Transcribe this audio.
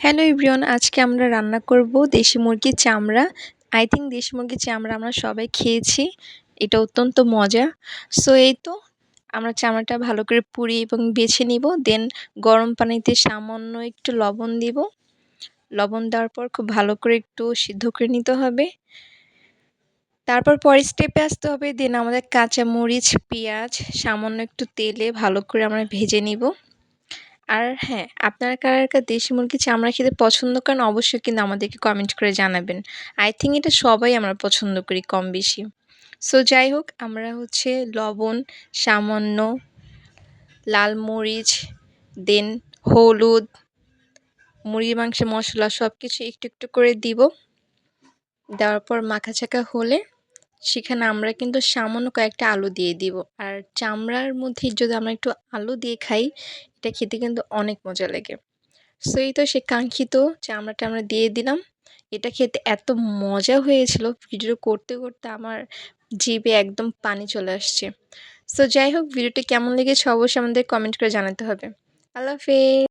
Hello everyone, আজকে আমরা রান্না করব দেশি মুরগির চামড়া। আই থিংক দেশি মুরগির চামড়া আমরা সবাই খেয়েছি। এটা অত্যন্ত মজা। সো এই তো আমরা চামড়াটা ভালো করে পুড়িয়ে এবং বেছে নিব। দেন গরম পানিতে সামান্য একটু লবণ দিব। লবণ দেওয়ার পর খুব ভালো করে একটু সিদ্ধ করে নিতে হবে। তারপর পরের স্টেপে আসতে হবে। দেন আমাদের কাঁচা মরিচ, পেঁয়াজ সামান্য একটু তেলে ভালো করে আমরা ভেজে নিব। আর হ্যাঁ, আপনারা কারা দেশি মুরগির চামড়া খেতে পছন্দ করেন অবশ্যই কিন্তু আমাদেরকে কমেন্ট করে জানাবেন। আই থিংক এটা সবাই আমরা পছন্দ করি কম বেশি। সো যাই হোক, আমরা লবণ, সামান্য লাল মরিচ, দেন হলুদ, মুরগির মাংসের মশলা সব কিছু একটু একটু করে দিব। দেওয়ার পর মাখাচাকা হলে সেখানে আমরা কিন্তু সামান্য কয়েকটা আলু দিয়ে দিব। আর চামড়ার মধ্যে যদি আমরা একটু আলু দিয়ে খাই, এটা খেতে কিন্তু অনেক মজা লাগে। সো এই তো সে কাঙ্ক্ষিত চামড়াটা আমরা দিয়ে দিলাম। এটা খেতে এত মজা হয়েছিল, ভিডিও করতে করতে আমার জিভে একদম পানি চলে আসছে। সো যাই হোক, ভিডিওটি কেমন লেগেছে অবশ্যই আমাদের কমেন্ট করে জানাতে হবে। আল্লাহ হাফেজ।